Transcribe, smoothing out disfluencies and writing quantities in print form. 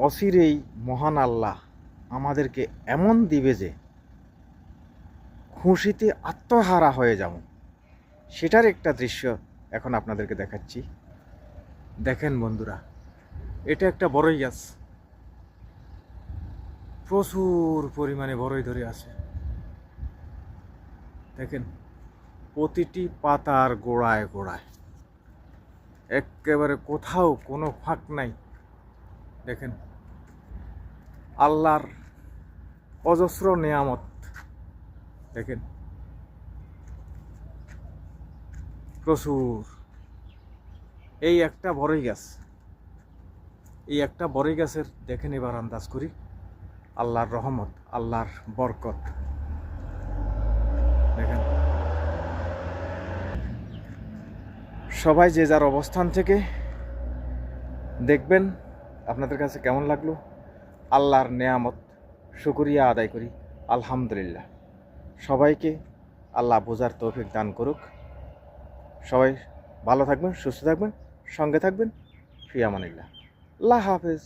অচিরেই মহান আল্লাহ আমাদেরকে এমন দিবে যে খুশিতে আত্মহারা হয়ে যাব, সেটার একটা দৃশ্য এখন আপনাদেরকে দেখাচ্ছি। দেখেন বন্ধুরা, এটা একটা বড়ই গাছ, প্রচুর পরিমাণে বড়ই ধরে আছে। দেখেন প্রতিটি পাতার গোড়ায় গোড়ায়, একেবারে কোথাও কোনো ফাঁক নাই। দেখেন আল্লাহর অজস্র নেয়ামত। দেখেন প্রচুর। এই একটা বড়ই গাছ, এই একটা বড়ই গাছের দেখেন এবার আন্দাজ করি আল্লাহর রহমত, আল্লাহর বরকত। দেখেন সবাই যে যার অবস্থান থেকে দেখবেন আপনাদের কাছে কেমন লাগলো। আল্লাহর নেয়ামত শুকরিয়া আদায় করি, আলহামদুলিল্লাহ। সবাইকে আল্লাহ বোঝার তৌফিক দান করুক। সবাই ভালো থাকবেন, সুস্থ থাকবেন, সঙ্গে থাকবেন। ফি আমানিল্লাহ। আল্লাহ হাফেজ।